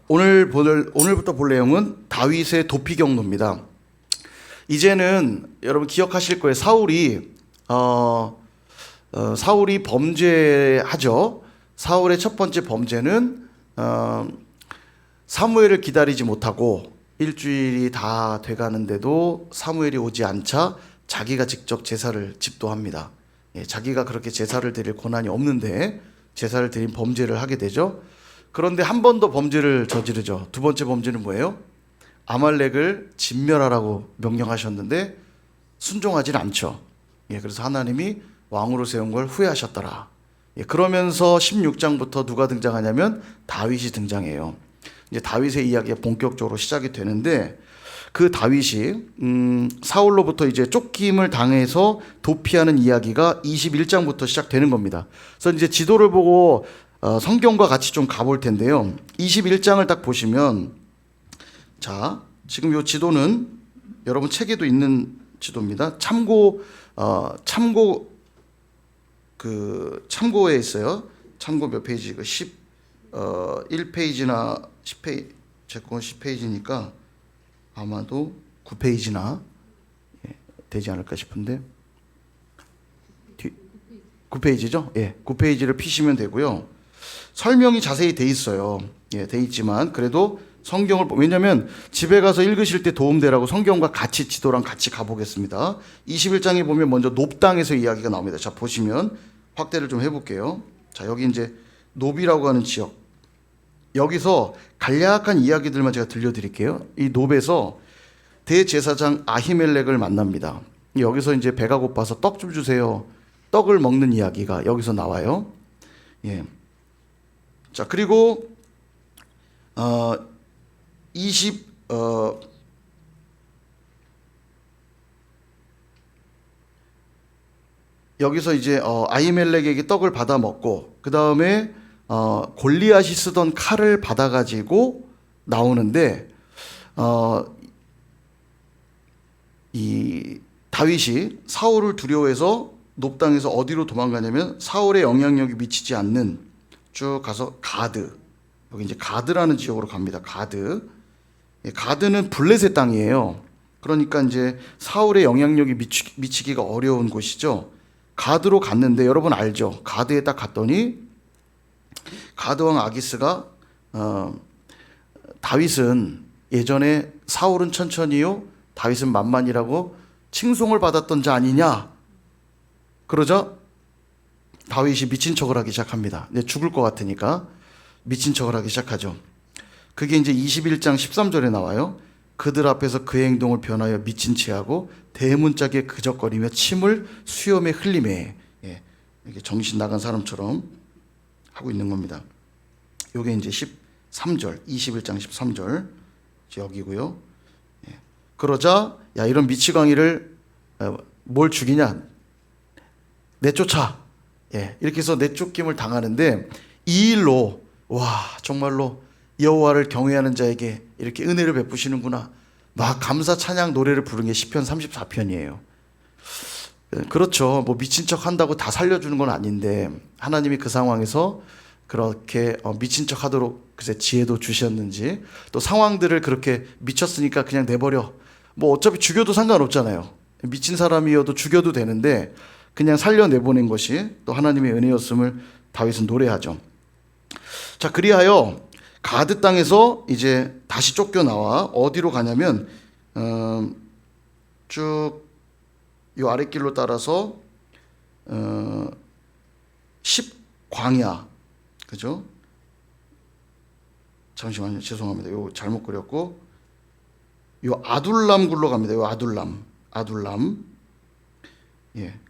오늘부터 볼 내용은 다윗의 도피 경로입니다. 이제는 여러분 기억하실 거예요. 사울이 범죄하죠. 사울의 첫 번째 범죄는 사무엘을 기다리지 못하고 일주일이 다 돼가는데도 사무엘이 오지 않자 자기가 직접 제사를 집도합니다. 자기가 그렇게 제사를 드릴 권한이 없는데 제사를 드린 범죄를 하게 되죠. 그런데 한 번 더 범죄를 저지르죠. 두 번째 범죄는 뭐예요? 아말렉을 진멸하라고 명령하셨는데 순종하지 않죠. 그래서 하나님이 왕으로 세운 걸 후회하셨더라. 그러면서 16장부터 누가 등장하냐면 다윗이 등장해요. 이제 다윗의 이야기가 본격적으로 시작이 되는데 그 다윗이 사울로부터 이제 쫓김을 당해서 도피하는 이야기가 21장부터 시작되는 겁니다. 그래서 이제 지도를 보고 성경과 같이 좀 가볼 텐데요. 21장을 딱 보시면, 자, 지금 이 지도는 여러분 책에도 있는 지도입니다. 참고에 있어요. 참고 몇 페이지? 1페이지나 10페이지, 제 건 10페이지니까 아마도 9페이지나 되지 않을까 싶은데. 9페이지죠? 9페이지를 피시면 되고요. 설명이 자세히 돼 있어요. 돼 있지만 그래도 성경을 왜냐면 집에 가서 읽으실 때 도움되라고 성경과 같이 지도랑 같이 가보겠습니다. 21장에 보면 먼저 놉당에서 이야기가 나옵니다. 자, 보시면 확대를 좀 해볼게요. 자, 여기 이제 놉이라고 하는 지역. 여기서 간략한 이야기들만 제가 들려드릴게요. 이 놉에서 대제사장 아히멜렉을 만납니다. 여기서 이제 배가 고파서 떡 좀 주세요. 떡을 먹는 이야기가 여기서 나와요. 자, 그리고 여기서 이제 아히멜렉에게 떡을 받아 먹고 그 다음에 골리앗이 쓰던 칼을 받아 가지고 나오는데 이 다윗이 사울을 두려워해서 놉당에서 어디로 도망가냐면 사울의 영향력이 미치지 않는 쭉 가서 가드, 여기 이제 가드라는 지역으로 갑니다. 가드는 블레셋 땅이에요. 그러니까 이제 사울의 영향력이 미치기가 어려운 곳이죠. 가드로 갔는데 여러분 알죠? 가드에 딱 갔더니 가드 왕 아기스가 다윗은 예전에 사울은 천천히요, 다윗은 만만이라고 칭송을 받았던 자 아니냐? 그러자 다윗이 미친 척을 하기 시작합니다. 이제 죽을 것 같으니까 미친 척을 하기 시작하죠. 그게 이제 21장 13절에 나와요. 그들 앞에서 그 행동을 변하여 미친 체하고 대문짝에 그적거리며 침을 수염에 흘리매, 이렇게 정신 나간 사람처럼 하고 있는 겁니다. 이게 이제 13절, 21장 13절 여기고요. 그러자 야, 이런 미치광이를 뭘 죽이냐? 내쫓아. 이렇게 해서 내쫓김을 당하는데 이 일로 와, 정말로 여호와를 경외하는 자에게 이렇게 은혜를 베푸시는구나. 막 감사 찬양 노래를 부르는 게 시편 34편이에요. 그렇죠. 뭐 미친 척 한다고 다 살려주는 건 아닌데 하나님이 그 상황에서 그렇게 미친 척 하도록 글쎄 지혜도 주셨는지, 또 상황들을 그렇게 미쳤으니까 그냥 내버려. 뭐 어차피 죽여도 상관없잖아요. 미친 사람이어도 죽여도 되는데 그냥 살려내보낸 것이 또 하나님의 은혜였음을 다윗은 노래하죠. 자, 그리하여 가드 땅에서 이제 다시 쫓겨나와 어디로 가냐면 쭉 이 아랫길로 따라서 10광야, 그죠? 잠시만요, 죄송합니다. 이거 잘못 그렸고 이 아둘람 굴로 갑니다. 이 아둘람.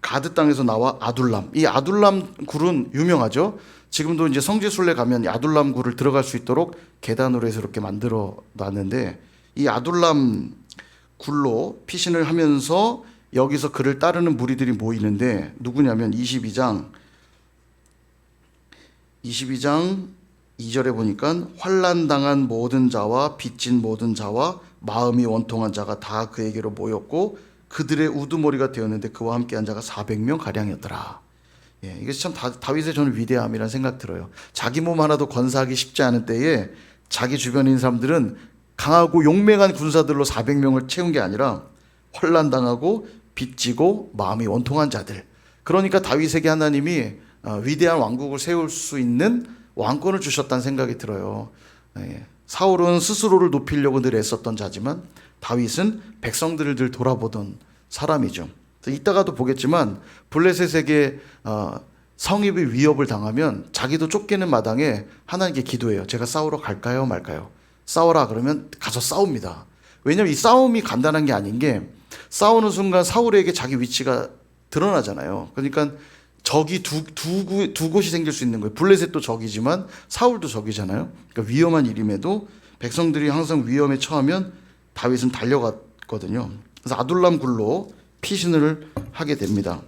가드 땅에서 나와 아둘람. 이 아둘람 굴은 유명하죠. 지금도 이제 성지순례 가면 아둘람 굴을 들어갈 수 있도록 계단으로 해서 이렇게 만들어 놨는데, 이 아둘람 굴로 피신을 하면서 여기서 그를 따르는 무리들이 모이는데 누구냐면 22장 2절에 보니까 환난당한 모든 자와 빚진 모든 자와 마음이 원통한 자가 다 그에게로 모였고 그들의 우두머리가 되었는데 그와 함께한 자가 400명 가량이었더라. 이게 참 다윗의 저는 위대함이라는 생각 들어요. 자기 몸 하나도 건사하기 쉽지 않은 때에 자기 주변에 있는 사람들은 강하고 용맹한 군사들로 400명을 채운 게 아니라 환난당하고 빚지고 마음이 원통한 자들. 그러니까 다윗에게 하나님이 위대한 왕국을 세울 수 있는 왕권을 주셨다는 생각이 들어요. 예. 사울은 스스로를 높이려고 늘 애썼던 자지만 다윗은 백성들을 늘 돌아보던 사람이죠. 이따가도 보겠지만 블레셋에게 성입의 위협을 당하면 자기도 쫓기는 마당에 하나님께 기도해요. 제가 싸우러 갈까요 말까요? 싸워라 그러면 가서 싸웁니다. 왜냐하면 이 싸움이 간단한 게 아닌 게 싸우는 순간 사울에게 자기 위치가 드러나잖아요. 그러니까 적이 두 곳이 생길 수 있는 거예요. 블레셋도 적이지만 사울도 적이잖아요. 그러니까 위험한 일임에도 백성들이 항상 위험에 처하면 다윗은 달려갔거든요. 그래서 아둘람 굴로 피신을 하게 됩니다.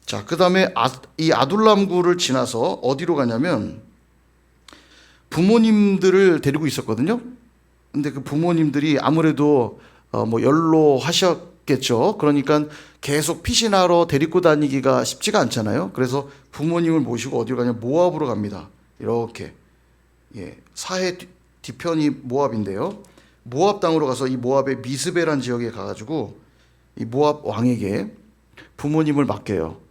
자, 그 다음에 이 아둘람 굴을 지나서 어디로 가냐면 부모님들을 데리고 있었거든요. 근데 그 부모님들이 아무래도 뭐 연로하셨겠죠. 그러니까 계속 피신하러 데리고 다니기가 쉽지가 않잖아요. 그래서 부모님을 모시고 어디로 가냐? 모압으로 갑니다. 이렇게. 예, 사해 뒤편이 모압인데요. 모압 땅으로 가서 이 모압의 미스베란 지역에 가가지고 이 모압 왕에게 부모님을 맡겨요.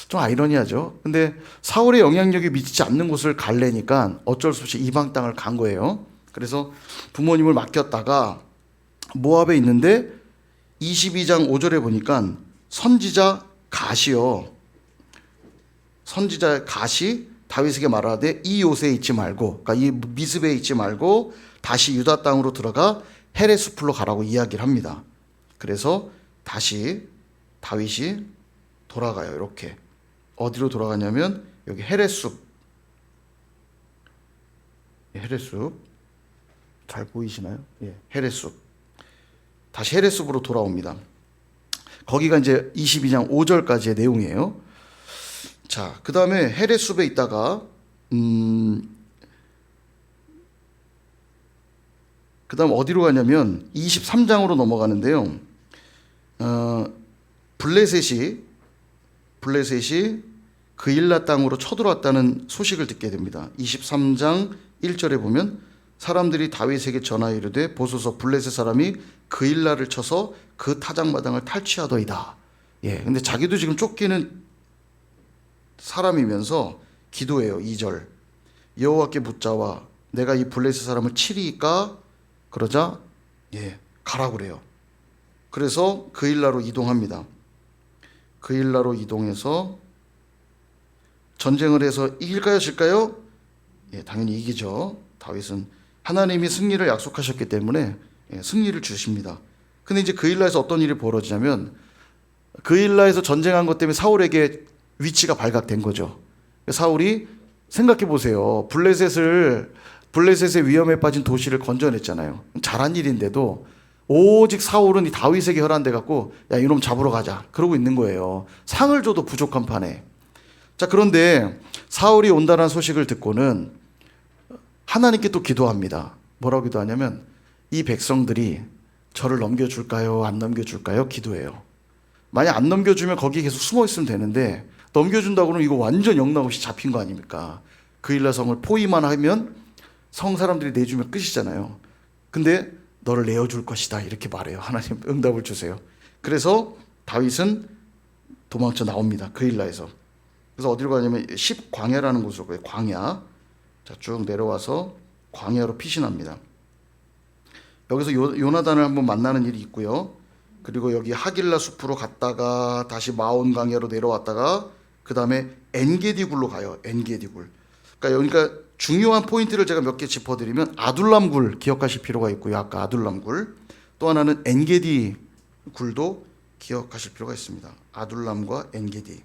좀 아이러니하죠. 근데 사울의 영향력이 미치지 않는 곳을 갈래니까 어쩔 수 없이 이방 땅을 간 거예요. 그래서 부모님을 맡겼다가 모압에 있는데 22장 5절에 보니까 선지자 갓이요. 선지자 갓이 다윗에게 말하되 이 요새에 있지 말고, 그러니까 이 미스베에 있지 말고 다시 유다 땅으로 들어가 헤레 숲으로 가라고 이야기를 합니다. 그래서 다시 다윗이 돌아가요. 이렇게 어디로 돌아가냐면 여기 헤레 숲. 헤레 숲 잘 보이시나요? 예, 헤레 숲. 다시 헤레 숲으로 돌아옵니다. 거기가 이제 22장 5절까지의 내용이에요. 자, 그 다음에 헤레 숲에 있다가 그 다음 어디로 가냐면 23장으로 넘어가는데요. 블레셋이 그일라 땅으로 쳐들어왔다는 소식을 듣게 됩니다. 23장 1절에 보면 사람들이 다윗에게 전하여 이르되 보소서 블레셋 사람이 그일라를 쳐서 그 타작마당을 탈취하더이다. 예, 근데 자기도 지금 쫓기는 사람이면서 기도해요. 2절 여호와께 묻자와 내가 이 블레셋 사람을 치리까? 그러자 예, 가라 그래요. 그래서 그일라로 이동합니다. 그일라로 이동해서 전쟁을 해서 이길까요 질까요? 예, 당연히 이기죠. 다윗은 하나님이 승리를 약속하셨기 때문에 예, 승리를 주십니다. 근데 이제 그일라에서 어떤 일이 벌어지냐면 그일라에서 전쟁한 것 때문에 사울에게 위치가 발각된 거죠. 사울이 생각해 보세요. 블레셋의 위험에 빠진 도시를 건져냈잖아요. 잘한 일인데도 오직 사울은 이 다윗에게 혈안돼 갖고 야 이놈 잡으러 가자 그러고 있는 거예요. 상을 줘도 부족한 판에. 자, 그런데 사울이 온다는 소식을 듣고는 하나님께 또 기도합니다. 뭐라고 기도하냐면 이 백성들이 저를 넘겨줄까요? 안 넘겨줄까요? 기도해요. 만약 안 넘겨주면 거기 계속 숨어 있으면 되는데 넘겨준다고 그러면 이거 완전 영락없이 잡힌 거 아닙니까? 그일라 성을 포위만 하면 성 사람들이 내주면 끝이잖아요. 근데 너를 내어줄 것이다 이렇게 말해요. 하나님 응답을 주세요. 그래서 다윗은 도망쳐 나옵니다. 그일라에서. 그래서 어디로 가냐면 10광야라는 곳으로 가요. 광야. 자, 쭉 내려와서 광야로 피신합니다. 여기서 요나단을 한번 만나는 일이 있고요. 그리고 여기 하길라 숲으로 갔다가 다시 마온 광야로 내려왔다가 그 다음에 엔게디 굴로 가요. 엔게디 굴. 그러니까 중요한 포인트를 제가 몇 개 짚어드리면 아둘람 굴 기억하실 필요가 있고요. 아까 아둘람 굴. 또 하나는 엔게디 굴도 기억하실 필요가 있습니다. 아둘람과 엔게디.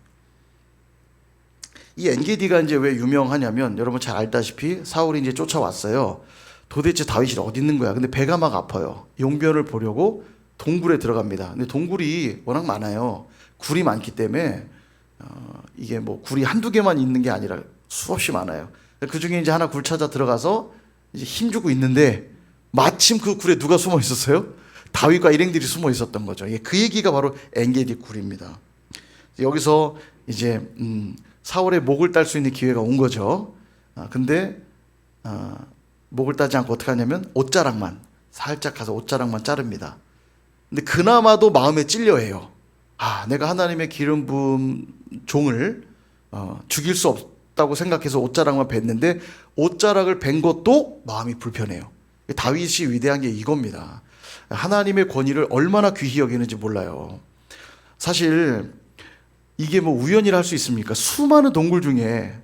이 엔게디가 이제 왜 유명하냐면 여러분 잘 알다시피 사울이 이제 쫓아왔어요. 도대체 다윗이 어디 있는 거야? 근데 배가 막 아파요. 용변을 보려고 동굴에 들어갑니다. 근데 동굴이 워낙 많아요. 굴이 많기 때문에 이게 뭐 굴이 한두 개만 있는 게 아니라 수없이 많아요. 그 중에 이제 하나 굴 찾아 들어가서 이제 힘주고 있는데 마침 그 굴에 누가 숨어 있었어요? 다윗과 일행들이 숨어 있었던 거죠. 그 얘기가 바로 엔게디 굴입니다. 여기서 이제 사울의 목을 딸 수 있는 기회가 온 거죠. 근데 목을 따지 않고 어떻게 하냐면 옷자락만 살짝 가서 옷자락만 자릅니다. 근데 그나마도 마음에 찔려해요. 아, 내가 하나님의 기름 부은 종을 죽일 수 없다고 생각해서 옷자락만 뱉는데 옷자락을 벤 것도 마음이 불편해요. 다윗이 위대한 게 이겁니다. 하나님의 권위를 얼마나 귀히 여기는지 몰라요. 사실 이게 뭐 우연이라 할 수 있습니까? 수많은 동굴 중에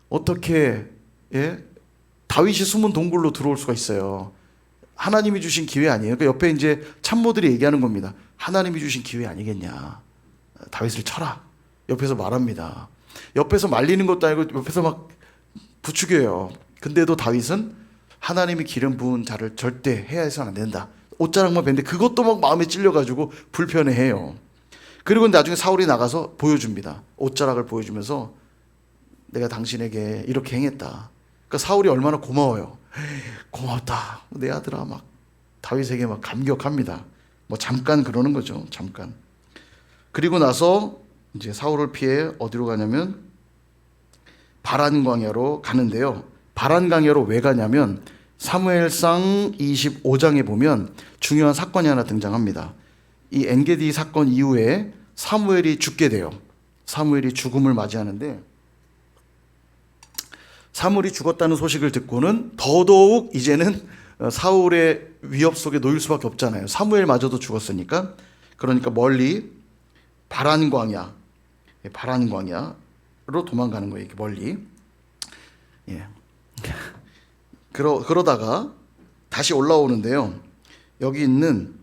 어떻게 다윗이 숨은 동굴로 들어올 수가 있어요. 하나님이 주신 기회 아니에요. 그러니까 옆에 이제 참모들이 얘기하는 겁니다. 하나님이 주신 기회 아니겠냐. 다윗을 쳐라. 옆에서 말합니다. 옆에서 말리는 것도 아니고 옆에서 막 부추겨요. 근데도 다윗은 하나님이 기름 부은 자를 절대 해야 해서는 안 된다. 옷자락만 뱉는데 그것도 막 마음에 찔려가지고 불편해해요. 그리고 나중에 사울이 나가서 보여줍니다. 옷자락을 보여주면서 내가 당신에게 이렇게 행했다. 그러니까 사울이 얼마나 고마워요. 고맙다. 내 아들아 막 다윗에게 막 감격합니다. 뭐 잠깐 그러는 거죠. 잠깐. 그리고 나서 이제 사울을 피해 어디로 가냐면 바란 광야로 가는데요. 바란 광야로 왜 가냐면 사무엘상 25장에 보면 중요한 사건이 하나 등장합니다. 이 엔게디 사건 이후에 사무엘이 죽게 돼요. 사무엘이 죽음을 맞이하는데 사무엘이 죽었다는 소식을 듣고는 더더욱 이제는 사울의 위협 속에 놓일 수밖에 없잖아요. 사무엘마저도 죽었으니까. 그러니까 멀리 바란 광야로 도망가는 거예요. 이렇게 멀리. 예. 그러다가 다시 올라오는데요. 여기 있는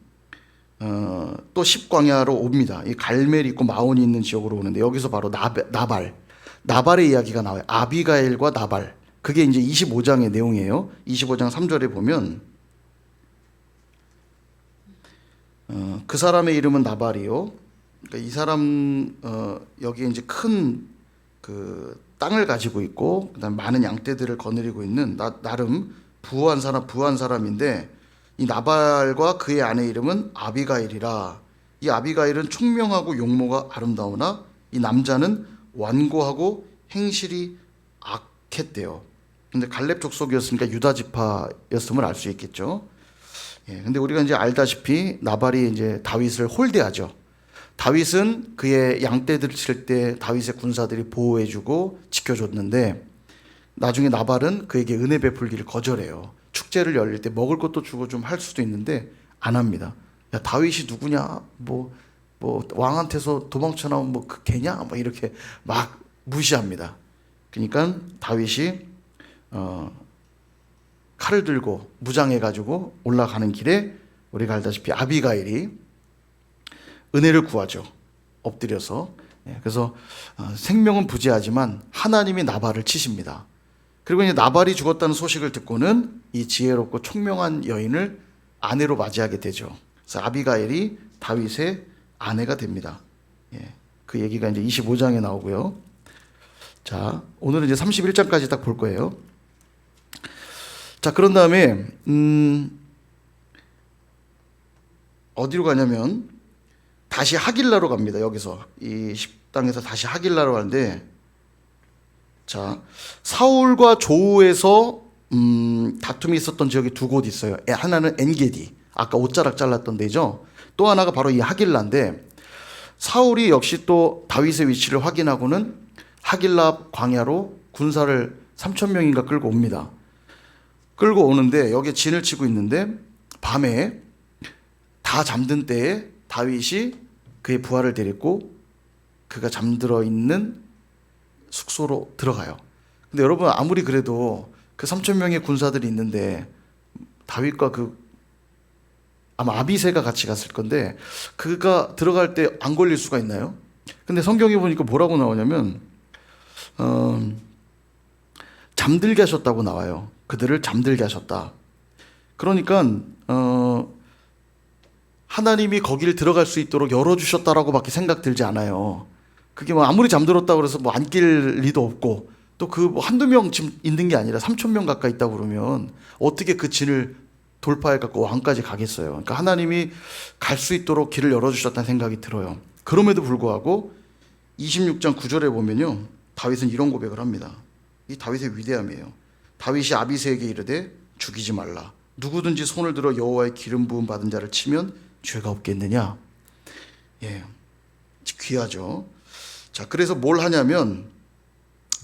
또 십광야로 옵니다. 이 갈멜이 있고 마온이 있는 지역으로 오는데 여기서 바로 나발의 이야기가 나와요. 아비가일과 나발. 그게 이제 25장의 내용이에요. 25장 3절에 보면 그 사람의 이름은 나발이요. 그러니까 이 사람 여기에 이제 큰 그 땅을 가지고 있고 그다음 많은 양떼들을 거느리고 있는 나름 부한 사람인데 이 나발과 그의 아내 이름은 아비가일이라. 이 아비가일은 총명하고 용모가 아름다우나 이 남자는 완고하고 행실이 악했대요. 근데 갈렙 족속이었으니까 유다 지파였음을 알 수 있겠죠. 예, 근데 우리가 이제 알다시피 나발이 이제 다윗을 홀대하죠. 다윗은 그의 양떼들을 칠 때 다윗의 군사들이 보호해주고 지켜줬는데 나중에 나발은 그에게 은혜 베풀기를 거절해요. 축제를 열릴 때 먹을 것도 주고 좀 할 수도 있는데 안 합니다. 야, 다윗이 누구냐? 뭐 왕한테서 도망쳐 나온 뭐 그 개냐? 뭐 이렇게 막 무시합니다. 그러니까 다윗이 칼을 들고 무장해가지고 올라가는 길에 우리가 알다시피 아비가일이 은혜를 구하죠. 엎드려서. 그래서 생명은 부재하지만 하나님이 나발을 치십니다. 그리고 이제 나발이 죽었다는 소식을 듣고는 이 지혜롭고 총명한 여인을 아내로 맞이하게 되죠. 그래서 아비가일이 다윗의 아내가 됩니다. 그 얘기가 이제 25장에 나오고요. 자, 오늘은 이제 31장까지 딱 볼 거예요. 자, 그런 다음에 어디로 가냐면 다시 하길라로 갑니다. 여기서 이 십당에서 다시 하길라로 가는데, 자, 사울과 조우에서 다툼이 있었던 지역이 두 곳 있어요. 하나는 엔게디, 아까 옷자락 잘랐던 데죠. 또 하나가 바로 이 하길라인데, 사울이 역시 또 다윗의 위치를 확인하고는 하길라 광야로 군사를 3,000명인가 끌고 옵니다. 끌고 오는데 여기에 진을 치고 있는데 밤에 다 잠든 때에 다윗이 그의 부하를 데리고 그가 잠들어 있는 숙소로 들어가요. 근데 여러분 아무리 그래도 그 3,000명의 군사들이 있는데 다윗과 아마 아비새가 같이 갔을 건데 그가 들어갈 때 안 걸릴 수가 있나요? 근데 성경에 보니까 뭐라고 나오냐면 잠들게 하셨다고 나와요. 그들을 잠들게 하셨다. 그러니까 하나님이 거기를 들어갈 수 있도록 열어주셨다라고 밖에 생각 들지 않아요. 그게 뭐 아무리 잠들었다고 그래서 뭐 안 낄 리도 없고 또 뭐 한두 명 지금 있는 게 아니라 3,000명 가까이 있다고 그러면 어떻게 그 진을 돌파해 갖고 왕까지 가겠어요. 그러니까 하나님이 갈 수 있도록 길을 열어주셨다는 생각이 들어요. 그럼에도 불구하고 26장 9절에 보면요. 다윗은 이런 고백을 합니다. 이 다윗의 위대함이에요. 다윗이 아비새에게 이르되 죽이지 말라. 누구든지 손을 들어 여호와의 기름 부음 받은 자를 치면 죄가 없겠느냐. 예, 귀하죠. 자, 그래서 뭘 하냐면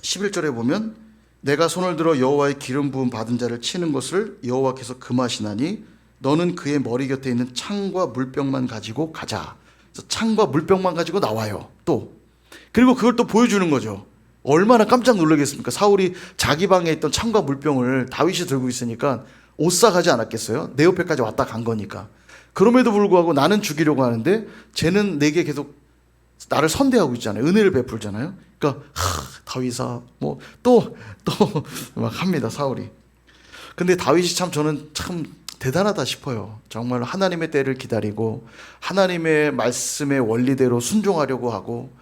11절에 보면 내가 손을 들어 여호와의 기름 부음 받은 자를 치는 것을 여호와께서 금하시나니 너는 그의 머리 곁에 있는 창과 물병만 가지고 가자. 그래서 창과 물병만 가지고 나와요. 또 그리고 그걸 또 보여주는 거죠. 얼마나 깜짝 놀라겠습니까? 사울이 자기 방에 있던 창과 물병을 다윗이 들고 있으니까 오싹하지 않았겠어요? 내 옆에까지 왔다 간 거니까. 그럼에도 불구하고 나는 죽이려고 하는데 쟤는 내게 계속 나를 선대하고 있잖아요. 은혜를 베풀잖아요. 그러니까 다윗아 뭐 또 막 합니다, 사울이. 근데 다윗이 참 저는 참 대단하다 싶어요. 정말 하나님의 때를 기다리고 하나님의 말씀의 원리대로 순종하려고 하고,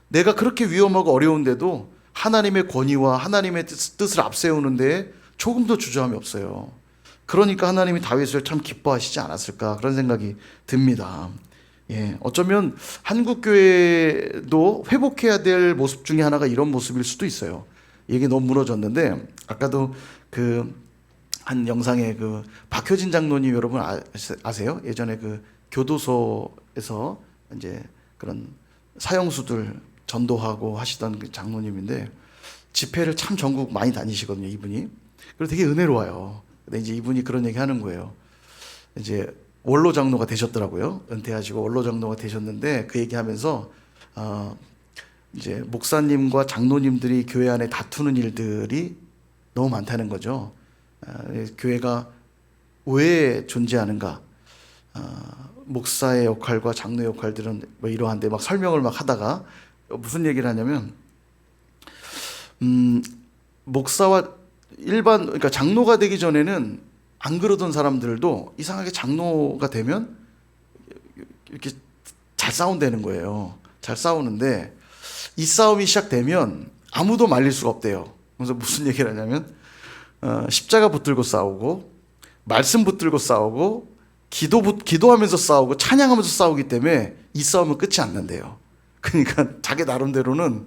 내가 그렇게 위험하고 어려운데도 하나님의 권위와 하나님의 뜻을 앞세우는데 조금도 주저함이 없어요. 그러니까 하나님이 다윗을 참 기뻐하시지 않았을까 그런 생각이 듭니다. 예, 어쩌면 한국 교회도 회복해야 될 모습 중에 하나가 이런 모습일 수도 있어요. 이게 너무 무너졌는데, 아까도 그 한 영상에 그 박효진 장로님 여러분 아세요? 예전에 그 교도소에서 이제 그런 사형수들 전도하고 하시던 그 장로님인데, 집회를 참 전국 많이 다니시거든요, 이분이. 그리고 되게 은혜로워요. 근데 이제 이분이 그런 얘기 하는 거예요. 이제 원로 장로가 되셨더라고요. 은퇴하시고 원로 장로가 되셨는데, 그 얘기하면서 이제 목사님과 장로님들이 교회 안에 다투는 일들이 너무 많다는 거죠. 교회가 왜 존재하는가? 목사의 역할과 장로의 역할들은 뭐 이러한데 막 설명을 막 하다가 무슨 얘기를 하냐면, 목사와 일반, 그러니까 장로가 되기 전에는 안 그러던 사람들도 이상하게 장로가 되면 이렇게 잘 싸운다는 거예요. 잘 싸우는데 이 싸움이 시작되면 아무도 말릴 수가 없대요. 그래서 무슨 얘기를 하냐면 십자가 붙들고 싸우고 말씀 붙들고 싸우고 기도하면서 싸우고 찬양하면서 싸우기 때문에 이 싸움은 끝이 안 난대요. 그러니까 자기 나름대로는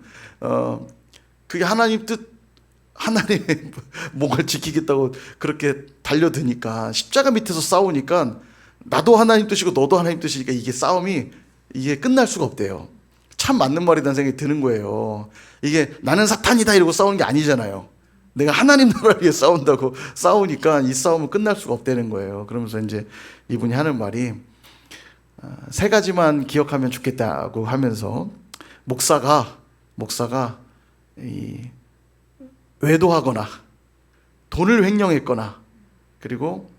그게 하나님 뜻, 하나님의 목을 지키겠다고 그렇게 달려드니까, 십자가 밑에서 싸우니까 나도 하나님 뜻이고 너도 하나님 뜻이니까 이게 싸움이 이게 끝날 수가 없대요. 참 맞는 말이라는 생각이 드는 거예요. 이게 나는 사탄이다 이러고 싸우는 게 아니잖아요. 내가 하나님 나라를 위해 싸운다고 싸우니까 이 싸움은 끝날 수가 없다는 거예요. 그러면서 이제 이분이 하는 말이 세 가지만 기억하면 좋겠다고 하면서, 목사가 이 외도하거나 돈을 횡령했거나, 그리고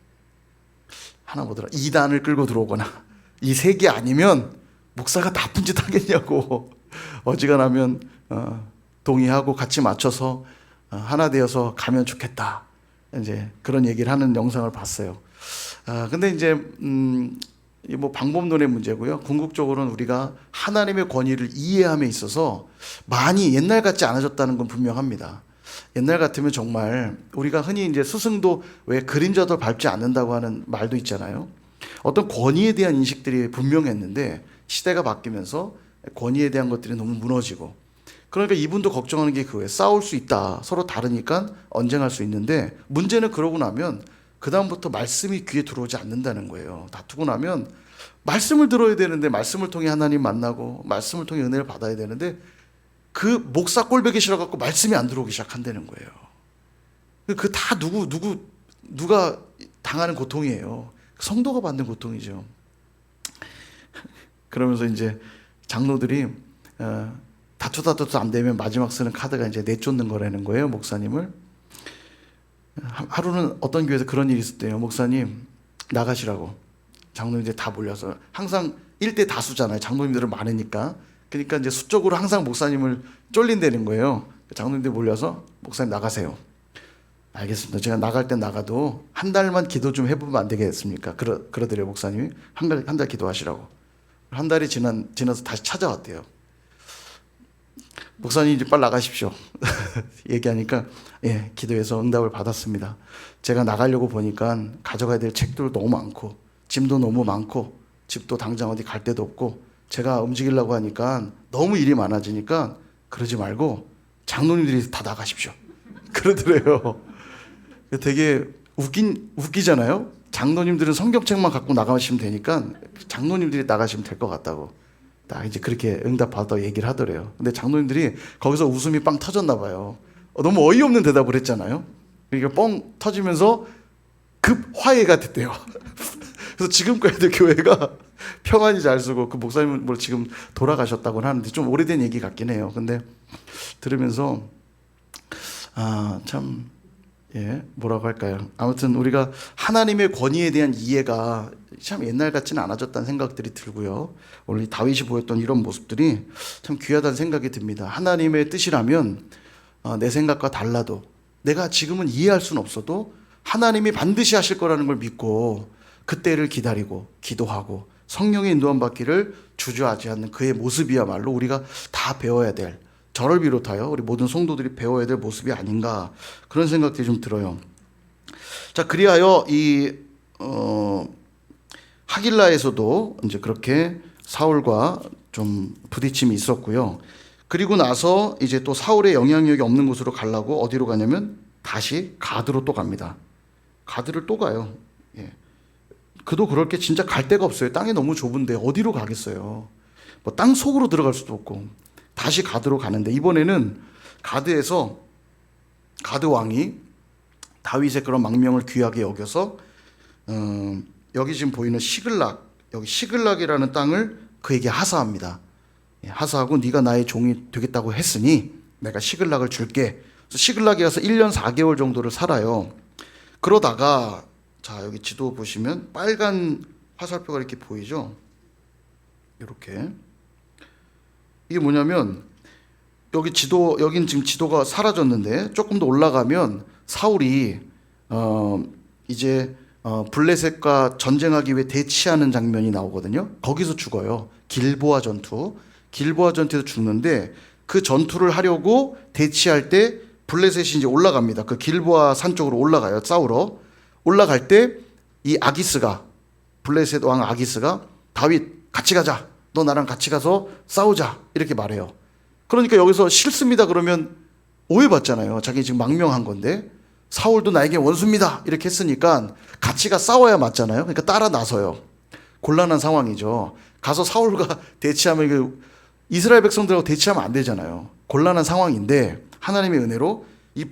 하나 뭐더라, 이단을 끌고 들어오거나, 이 세 개 아니면 목사가 나쁜 짓 하겠냐고. 어지간하면 동의하고 같이 맞춰서 하나 되어서 가면 좋겠다. 이제 그런 얘기를 하는 영상을 봤어요. 근데 이제 뭐 방법론의 문제고요. 궁극적으로는 우리가 하나님의 권위를 이해함에 있어서 많이 옛날 같지 않아졌다는 건 분명합니다. 옛날 같으면 정말 우리가 흔히 이제 스승도 왜 그림자도 밟지 않는다고 하는 말도 있잖아요. 어떤 권위에 대한 인식들이 분명했는데 시대가 바뀌면서 권위에 대한 것들이 너무 무너지고, 그러니까 이분도 걱정하는 게 그거예요. 싸울 수 있다. 서로 다르니까 언쟁할 수 있는데, 문제는 그러고 나면 그다음부터 말씀이 귀에 들어오지 않는다는 거예요. 다투고 나면 말씀을 들어야 되는데, 말씀을 통해 하나님 만나고 말씀을 통해 은혜를 받아야 되는데, 그 목사 꼴보기 싫어갖고 말씀이 안 들어오기 시작한다는 거예요. 그 다 누가 당하는 고통이에요. 성도가 받는 고통이죠. 그러면서 이제 장로들이 다투 안 되면 마지막 쓰는 카드가 이제 내쫓는 거라는 거예요, 목사님을. 하루는 어떤 교회에서 그런 일이 있었대요. 목사님 나가시라고. 장로님들 다 몰려서, 항상 1대 다수잖아요. 장로님들은 많으니까. 그러니까 이제 수적으로 항상 목사님을 쫄린다는 거예요. 장로님들 몰려서 목사님 나가세요. 알겠습니다. 제가 나갈 땐 나가도 한 달만 기도 좀 해보면 안 되겠습니까? 그러더래요, 목사님이. 한 달 기도하시라고. 한 달이 지나서 다시 찾아왔대요. 목사님 이제 빨리 나가십시오. 얘기하니까 예, 기도해서 응답을 받았습니다. 제가 나가려고 보니까 가져가야 될 책도 너무 많고 짐도 너무 많고 집도 당장 어디 갈 데도 없고, 제가 움직이려고 하니까 너무 일이 많아지니까 그러지 말고 장로님들이 다 나가십시오. 그러더래요. 되게 웃기잖아요. 장로님들은 성경책만 갖고 나가시면 되니까 장로님들이 나가시면 될 것 같다고. 딱 이제 그렇게 응답받아 얘기를 하더래요. 근데 장로님들이 거기서 웃음이 빵 터졌나 봐요. 너무 어이없는 대답을 했잖아요. 그러니까 뻥 터지면서 급 화해가 됐대요. 그래서 지금까지도 교회가 평안히 잘 쓰고, 그 목사님은 뭐 지금 돌아가셨다고 하는데 좀 오래된 얘기 같긴 해요. 근데 들으면서 참, 예, 뭐라고 할까요? 아무튼 우리가 하나님의 권위에 대한 이해가 참 옛날 같지는 않아졌다는 생각들이 들고요. 오늘 다윗이 보였던 이런 모습들이 참 귀하다는 생각이 듭니다. 하나님의 뜻이라면 내 생각과 달라도, 내가 지금은 이해할 수는 없어도 하나님이 반드시 하실 거라는 걸 믿고 그때를 기다리고 기도하고 성령의 인도함 받기를 주저하지 않는 그의 모습이야말로 우리가 다 배워야 될, 저를 비롯하여 우리 모든 성도들이 배워야 될 모습이 아닌가, 그런 생각들이 좀 들어요. 자, 그리하여 이 하길라에서도 이제 그렇게 사울과 좀 부딪힘이 있었고요. 그리고 나서 이제 또 사울의 영향력이 없는 곳으로 가려고 어디로 가냐면 다시 가드로 또 갑니다. 가드를 또 가요. 예. 그도 그럴 게 진짜 갈 데가 없어요. 땅이 너무 좁은데 어디로 가겠어요. 뭐 땅 속으로 들어갈 수도 없고. 다시 가드로 가는데, 이번에는 가드에서 가드 왕이 다윗의 그런 망명을 귀하게 여겨서 여기 지금 보이는 시글락, 여기 시글락이라는 땅을 그에게 하사합니다. 하사하고 네가 나의 종이 되겠다고 했으니 내가 시글락을 줄게. 그래서 시글락에 가서 1년 4개월 정도를 살아요. 그러다가 자, 여기 지도 보시면 빨간 화살표가 이렇게 보이죠? 이렇게. 이게 뭐냐면 여긴 지금 지도가 사라졌는데 조금 더 올라가면 사울이 이제 블레셋과 전쟁하기 위해 대치하는 장면이 나오거든요. 거기서 죽어요. 길보아 전투에서 죽는데, 그 전투를 하려고 대치할 때 블레셋이 이제 올라갑니다. 그 길보아 산 쪽으로 올라가요. 싸우러 올라갈 때 이 아기스가, 블레셋 왕 아기스가 다윗 같이 가자, 너 나랑 같이 가서 싸우자, 이렇게 말해요. 그러니까 여기서 싫습니다 그러면 오해받잖아요. 자기 지금 망명한 건데, 사울도 나에게 원수입니다 이렇게 했으니까 같이 가 싸워야 맞잖아요. 그러니까 따라 나서요. 곤란한 상황이죠. 가서 사울과 대치하면 이스라엘 백성들하고 대치하면 안 되잖아요. 곤란한 상황인데 하나님의 은혜로 이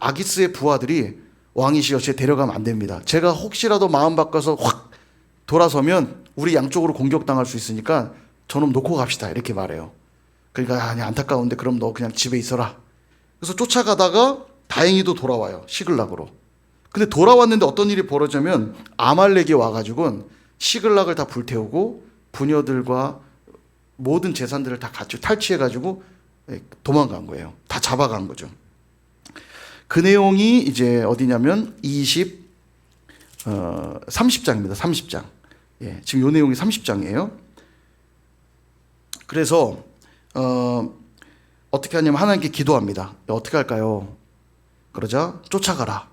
아기스의 부하들이 왕이시여 쟤 데려가면 안 됩니다. 제가 혹시라도 마음 바꿔서 확 돌아서면 우리 양쪽으로 공격당할 수 있으니까 저놈 놓고 갑시다 이렇게 말해요. 그러니까 아니 안타까운데 그럼 너 그냥 집에 있어라. 그래서 쫓아가다가 다행히도 돌아와요. 시글락으로. 근데 돌아왔는데 어떤 일이 벌어지냐면 아말렉이 와가지고 시글락을 다 불태우고 부녀들과 모든 재산들을 다 같이 탈취해가지고 도망간 거예요. 다 잡아간 거죠. 그 내용이 이제 어디냐면 30장입니다. 30장. 예, 지금 이 내용이 30장이에요. 그래서 어떻게 하냐면 하나님께 기도합니다. 어떻게 할까요? 그러자 쫓아가라.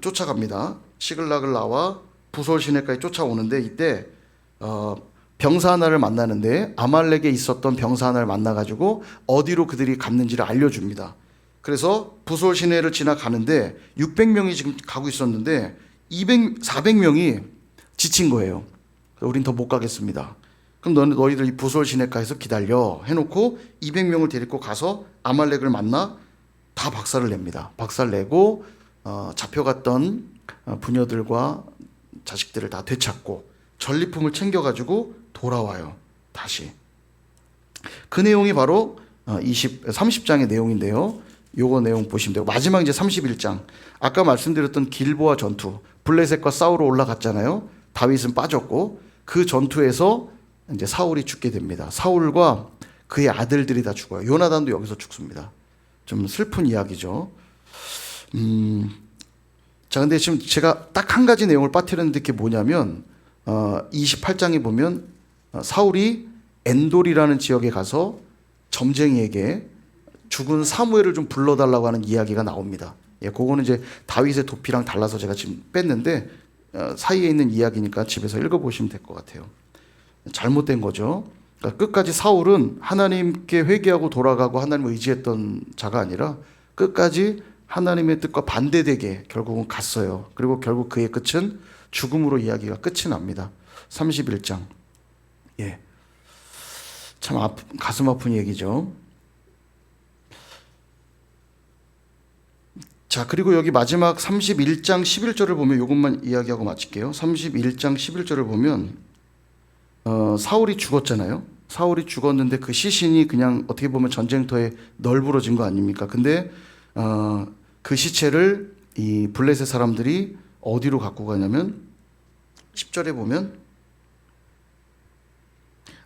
쫓아갑니다. 시글락을 나와 부솔 시내까지 쫓아오는데, 이때 병사 하나를 만나는데 아말렉에 있었던 병사 하나를 만나가지고 어디로 그들이 갔는지를 알려줍니다. 그래서 부솔 시내를 지나가는데 600명이 지금 가고 있었는데 400명이 지친 거예요. 우린 더 못 가겠습니다. 그럼 너희들 이 부솔 시내가에서 기다려 해놓고 200명을 데리고 가서 아말렉을 만나 다 박살을 냅니다. 박살 내고 잡혀갔던 부녀들과 자식들을 다 되찾고 전리품을 챙겨가지고 돌아와요. 다시. 그 내용이 바로 30장의 내용인데요. 요거 내용 보시면 되고, 마지막 이제 31장. 아까 말씀드렸던 길보아 전투, 블레셋과 싸우러 올라갔잖아요. 다윗은 빠졌고 그 전투에서 이제 사울이 죽게 됩니다. 사울과 그의 아들들이 다 죽어요. 요나단도 여기서 죽습니다. 좀 슬픈 이야기죠. 자, 근데 지금 제가 딱 한 가지 내용을 빠뜨렸는데 그게 뭐냐면 28장에 보면 사울이 엔돌이라는 지역에 가서 점쟁이에게 죽은 사무엘을 좀 불러달라고 하는 이야기가 나옵니다. 예, 그거는 이제 다윗의 도피랑 달라서 제가 지금 뺐는데 사이에 있는 이야기니까 집에서 읽어보시면 될 것 같아요. 잘못된 거죠. 그러니까 끝까지 사울은 하나님께 회개하고 돌아가고 하나님을 의지했던 자가 아니라 끝까지 하나님의 뜻과 반대되게 결국은 갔어요. 그리고 결국 그의 끝은 죽음으로 이야기가 끝이 납니다. 31장. 예. 참 가슴 아픈 얘기죠. 자, 그리고 여기 마지막 31장 11절을 보면 이것만 이야기하고 마칠게요. 31장 11절을 보면 사울이 죽었잖아요. 사울이 죽었는데 그 시신이 그냥 어떻게 보면 전쟁터에 널브러진 거 아닙니까? 근데 그 시체를 이 블레셋 사람들이 어디로 갖고 가냐면 10절에 보면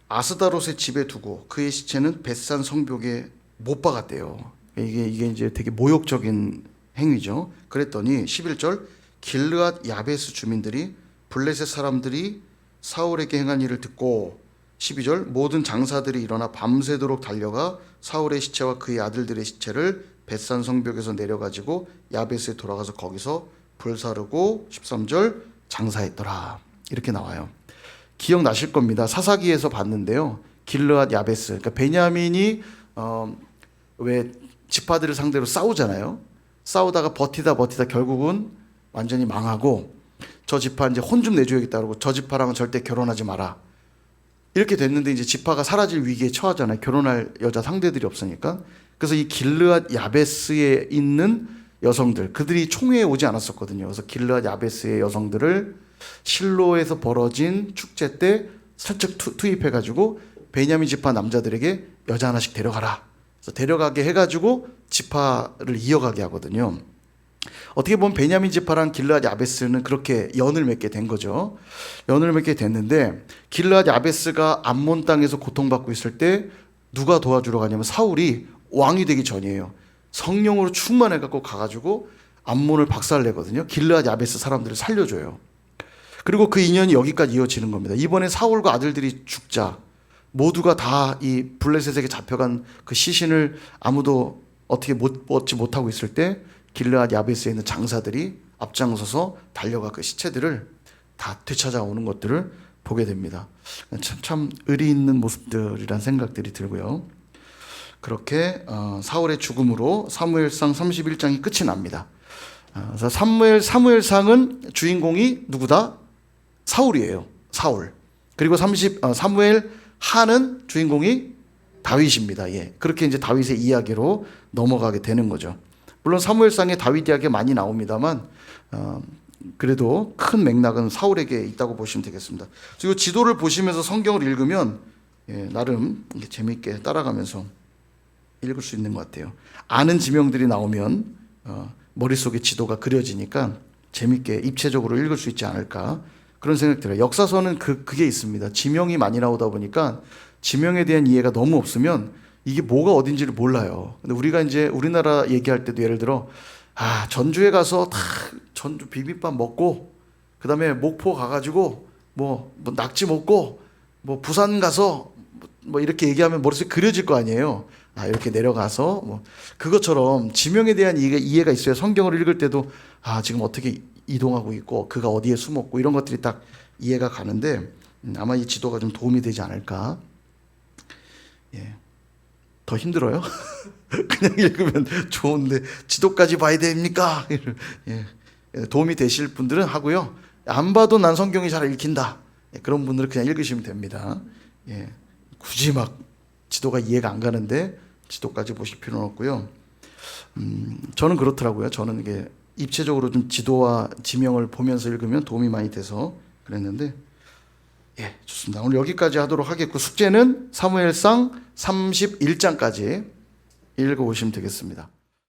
아스다롯의 집에 두고 그의 시체는 벳산 성벽에 못 박았대요. 이게 이제 되게 모욕적인 행위죠. 그랬더니 11절 길르앗 야베스 주민들이 블레셋 사람들이 사울에게 행한 일을 듣고 12절 모든 장사들이 일어나 밤새도록 달려가 사울의 시체와 그의 아들들의 시체를 벳산 성벽에서 내려가지고 야베스에 돌아가서 거기서 불사르고 13절 장사했더라. 이렇게 나와요. 기억나실 겁니다. 사사기에서 봤는데요. 길르앗 야베스. 그러니까 베냐민이 왜 지파들을 상대로 싸우잖아요. 싸우다가 버티다 결국은 완전히 망하고 저 지파 이제 혼 좀 내줘야겠다 그러고 저 지파랑은 절대 결혼하지 마라. 이렇게 됐는데 이제 지파가 사라질 위기에 처하잖아요. 결혼할 여자 상대들이 없으니까. 그래서 이 길르앗 야베스에 있는 여성들, 그들이 총회에 오지 않았었거든요. 그래서 길르앗 야베스의 여성들을 실로에서 벌어진 축제 때 살짝 투입해가지고 베냐민 지파 남자들에게 여자 하나씩 데려가라. 그래서 데려가게 해가지고 지파를 이어가게 하거든요. 어떻게 보면 베냐민 지파랑 길르앗 야베스는 그렇게 연을 맺게 된 거죠. 연을 맺게 됐는데 길르앗 야베스가 암몬 땅에서 고통받고 있을 때 누가 도와주러 가냐면 사울이 왕이 되기 전이에요. 성령으로 충만해갖고 가가지고 암몬을 박살내거든요. 길르앗 야베스 사람들을 살려줘요. 그리고 그 인연이 여기까지 이어지는 겁니다. 이번에 사울과 아들들이 죽자 모두가 다 이 블레셋에게 잡혀간 그 시신을 아무도 어떻게 얻지 못하고 있을 때 길르앗 야베스에 있는 장사들이 앞장서서 달려가 그 시체들을 다 되찾아오는 것들을 보게 됩니다. 참 의리 있는 모습들이란 생각들이 들고요. 그렇게 사울의 죽음으로 사무엘상 31장이 끝이 납니다. 그래서 사무엘상은 주인공이 누구다? 사울이에요. 사울. 그리고 사무엘 하는 주인공이 다윗입니다. 예. 그렇게 이제 다윗의 이야기로 넘어가게 되는 거죠. 물론 사무엘상에 다윗 이야기가 많이 나옵니다만 그래도 큰 맥락은 사울에게 있다고 보시면 되겠습니다. 그리고 지도를 보시면서 성경을 읽으면 나름 재미있게 따라가면서 읽을 수 있는 것 같아요. 아는 지명들이 나오면 머릿속에 지도가 그려지니까 재미있게 입체적으로 읽을 수 있지 않을까 그런 생각이 들어요. 역사서는 그게 있습니다. 지명이 많이 나오다 보니까 지명에 대한 이해가 너무 없으면 이게 뭐가 어딘지를 몰라요. 근데 우리가 이제 우리나라 얘기할 때도 예를 들어 전주에 가서 다 전주 비빔밥 먹고 그다음에 목포 가가지고 뭐 낙지 먹고 뭐 부산 가서 뭐 이렇게 얘기하면 머릿속에 그려질 거 아니에요. 이렇게 내려가서 뭐 그것처럼 지명에 대한 이해가 있어야 성경을 읽을 때도 지금 어떻게 이동하고 있고 그가 어디에 숨었고 이런 것들이 딱 이해가 가는데 아마 이 지도가 좀 도움이 되지 않을까. 예. 더 힘들어요? 그냥 읽으면 좋은데 지도까지 봐야 됩니까? 예. 도움이 되실 분들은 하고요. 안 봐도 난 성경이 잘 읽힌다. 그런 분들은 그냥 읽으시면 됩니다. 예. 굳이 막 지도가 이해가 안 가는데 지도까지 보실 필요는 없고요. 저는 그렇더라고요. 저는 이게 입체적으로 좀 지도와 지명을 보면서 읽으면 도움이 많이 돼서 그랬는데 좋습니다. 오늘 여기까지 하도록 하겠고 숙제는 사무엘상 31장까지 읽어오시면 되겠습니다.